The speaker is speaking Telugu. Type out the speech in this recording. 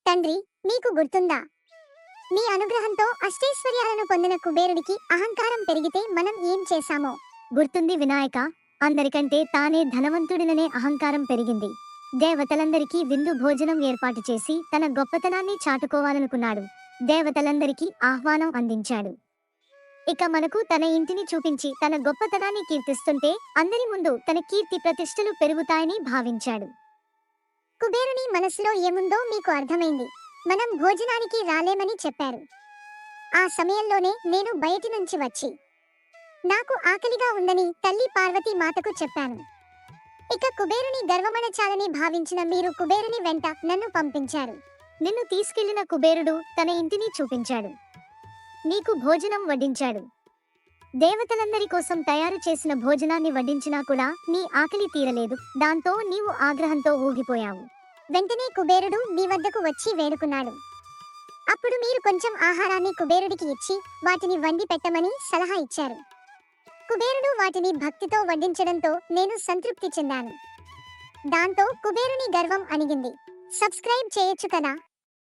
తండ్రి, మీకు గుర్తుందా? మీ అనుగ్రహంతో అష్టైశ్వర్యాలను పొందిన కుబేరుడికి అహంకారం పెరిగితే మనం ఏం చేశామో గుర్తుంది వినాయక. అందరికంటే తానే ధనవంతుడిననే అహంకారం పెరిగింది. దేవతలందరికీ విందు భోజనం ఏర్పాటు చేసి తన గొప్పతనాన్ని చాటుకోవాలనుకున్నాడు. దేవతలందరికీ ఆహ్వానం అందించాడు. ఇక మనకు తన ఇంటిని చూపించి తన గొప్పతనాన్ని కీర్తిస్తుంటే అందరి ముందు తన కీర్తి ప్రతిష్టలు పెరుగుతాయని భావించాడు. కుబేరుని మనసులో ఏముందో మీకు అర్థమైంది. మనం భోజనానికి రాలేమని చెప్పారు. ఆ సమయంలోనే నేను బయటి నుంచి వచ్చి నాకు ఆకలిగా ఉందని తల్లి పార్వతీ మాతకు చెప్పాను. ఇక కుబేరుని గర్వమణచాలని భావించిన మీరు కుబేరుని వెంట నన్ను పంపించారు. నిన్ను తీసుకెళ్లిన కుబేరుడు తన ఇంటిని చూపించాడు. నీకు భోజనం వడ్డించాడు. దేవతలందరి కోసం తయారు చేసిన భోజనాన్ని వడ్డించినా కూడా నీ ఆకలి తీరలేదు. దాంతో నీవు ఆగ్రహంతో ఊగిపోయావు. వెంటనే కుబేరుడు మీ వద్దకు వచ్చి వేడుకున్నాడు. అప్పుడు మీరు కొంచెం ఆహారాన్ని కుబేరుడికి ఇచ్చి వాటిని వండి పెట్టమని సలహా ఇచ్చారు. కుబేరుడు వాటిని భక్తితో వడ్డించడంతో నేను సంతృప్తి చెందాను. దాంతో కుబేరుని గర్వం అణిగింది. సబ్స్క్రైబ్ చేయొచ్చు కదా.